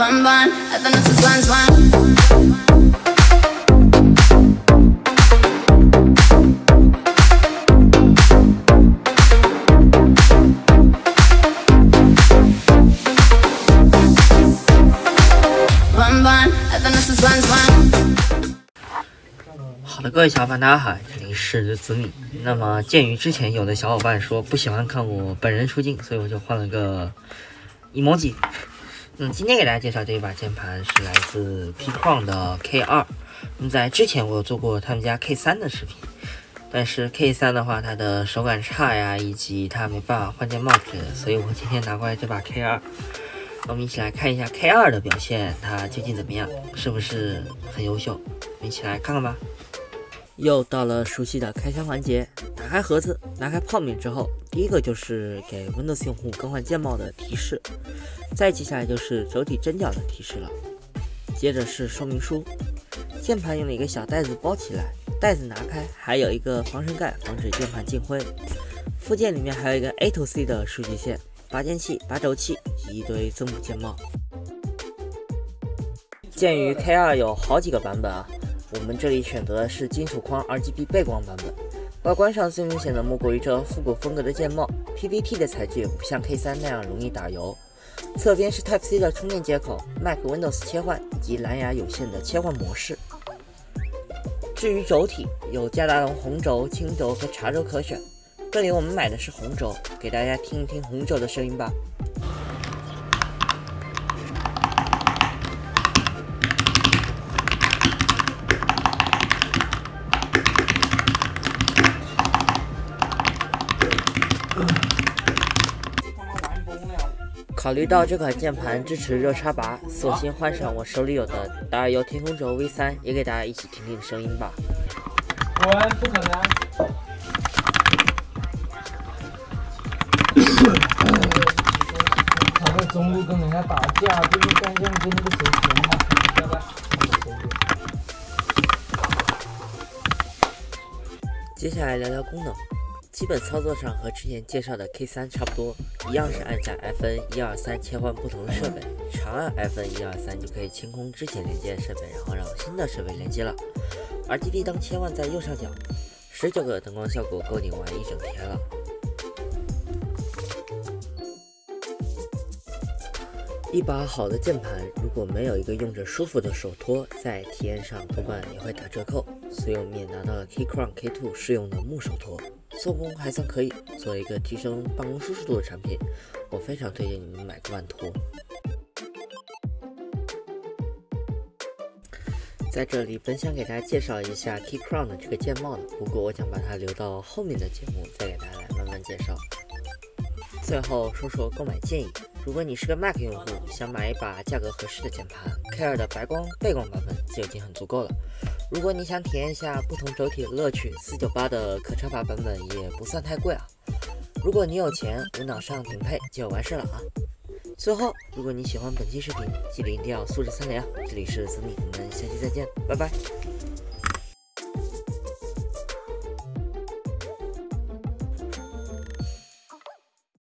Bun bun, esto no se swan swan.好的，各位小伙伴，大家好，这里是子米。那么，鉴于之前有的小伙伴说不喜欢看我本人出镜，所以我就换了个 emoji。今天给大家介绍这一把键盘是来自 Keychron 的 K2。在之前我有做过他们家 K3 的视频，但是 K3 的话，它的手感差呀，以及它没办法换键帽之类的，所以我今天拿过来这把 K2。我们一起来看一下 K2 的表现，它究竟怎么样，是不是很优秀？我们一起来看看吧。又到了熟悉的开箱环节，打开盒子，拿开泡面之后，第一个就是给 Windows 用户更换键帽的提示，再接下来就是轴体针脚的提示了，接着是说明书。键盘用了一个小袋子包起来，袋子拿开，还有一个防尘盖，防止键盘进灰。附件里面还有一个 A to C 的数据线、拔键器、拔轴器以及一堆增补键帽。鉴于 K2 有好几个版本啊，我们这里选择的是金属框 RGB 背光版本。外观上最明显的莫过于这复古风格的键帽 ，PVT 的材质不像 K3 那样容易打油。侧边是 Type-C 的充电接口、Mac Windows 切换以及蓝牙有线的切换模式。至于轴体，有加大龙红轴、青轴和茶轴可选。这里我们买的是红轴，给大家听一听红轴的声音吧。考虑到这款键盘支持热插拔，索性换上我手里有的达尔优天空轴 V3， 也给大家一起听听声音吧。果然不可能。他在中路跟人家打架，就是干将跟那个谁前嘛，对吧？接下来聊聊功能。基本操作上和之前介绍的 K3 差不多，一样是按下 FN123 切换不同的设备，长按 FN123 就可以清空之前连接的设备，然后让新的设备连接了。RGB 灯切换在右上角，19个灯光效果够你玩一整天了。一把好的键盘如果没有一个用着舒服的手托，在体验上多半也会打折扣，所以我们也拿到了 Keychron K2 适用的木手托。做工还算可以，作为一个提升办公舒适度的产品，我非常推荐你们买个腕托。在这里本想给大家介绍一下 Keychron 的这个键帽的，不过我想把它留到后面的节目再给大家来慢慢介绍。最后说说购买建议，如果你是个 Mac 用户，想买一把价格合适的键盘 ，K2 的白光背光版本就已经很足够了。如果你想体验一下不同轴体的乐趣，498的可插拔版本也不算太贵啊。如果你有钱，无脑上顶配就完事了啊。最后，如果你喜欢本期视频，记得一定要素质3连啊！这里是子米，我们下期再见，拜拜。